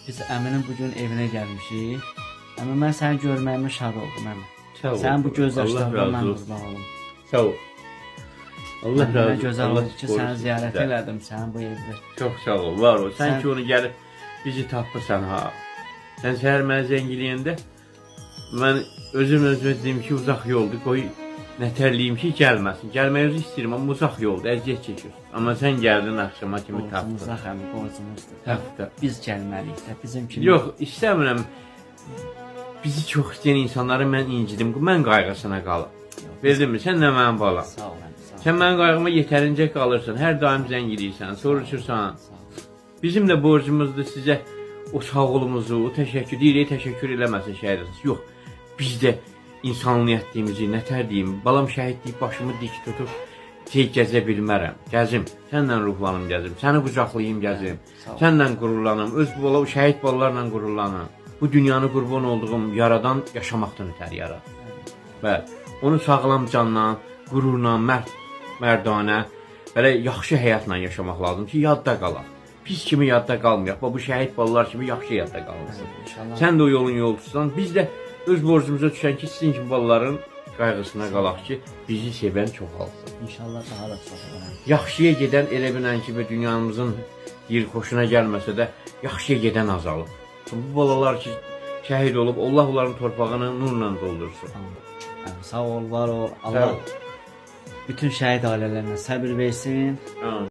Biz əminin bugün evinə gəlmişik. Əmi, mən səni görməyimə şad oldum, əmi. Sağ ol. Sənin bu göz Allah yaşlarından razı mən olsun. qurban olum. Sağ ol. Allah Əmi, razı nə olsun. gözəl Allah oldu ki, korusun səni ziyarət sizdən. elədim, sənin bu evdə. Çox sağ ol, var ol. Sən Sən- ki onu gəlib bizi tapırsan ha. Sən səhər mənə zəng eləyəndə mən özümə dedim ki, uzaq yoldur, qoy nətərliyim ki, gəlməsin. Gəlməyi istəyirəm, amma uzaq yoldur, əziyyət çəkir. Amma sən gəldin axşama kimi tapdın. Borcumuz əmi, borcumuzdur. Tapdın. Biz gəlməliyik də, bizim kimi. Yox, istəmirəm. Bizi çox istəyən insanları mən incidim. Mən qayğısına qalım. Bildinmi? Sən nə mənim balam? Sağ ol, əmi, sağ ol. Sən mənim qayğıma yetərincə qalırsan. Hər daim zəng edirsən, soruşursan. Sağ ol. Bizim də borcumuzdur sizə o sağolumuzu, o təşəkkür deyirik, təşəkkür eləməsin şəhidiniz. Yox, biz də insanlıyətliyimizi, nətər deyim, balam şəhid deyib başımı dik tutub gəzə bilmərəm. Gəzim, səndən ruhlanım gəzim, səni qucaqlayım gəzim, Sağ ol. səndən qürurlanım, öz bala, şəhid balalarla qürurlanım. Bu dünyanı qurban olduğum yaradan yaşamaqdan ötəri yarad. Bəli, onu sağlam canla, qürurla, mərdanə, belə yaxşı həyatla yaşamaq lazım ki, yadda qalaq. Pis kimi yadda qalmayaq, bu şəhid balalar kimi yaxşı yadda qalınsın. İnşallah. Sən də o yolun yolçusan, biz də öz borcumuza düşən ki, sizin kimi balaların qayğısına qalaq ki, bizi sevən çoxalsın. İnşallah daha da çox olar. Yaxşıya gedən elə bilən ki, dünyamızın yer xoşuna gəlməsə də, yaxşıya gedən azalıb. Bu balalar ki, şəhid olub, Allah onların torpağını nurla doldursun. Əmi, sağ ol, var ol. Sağ Allah ol. bütün şəhid ailələrinə səbir versin. Amin.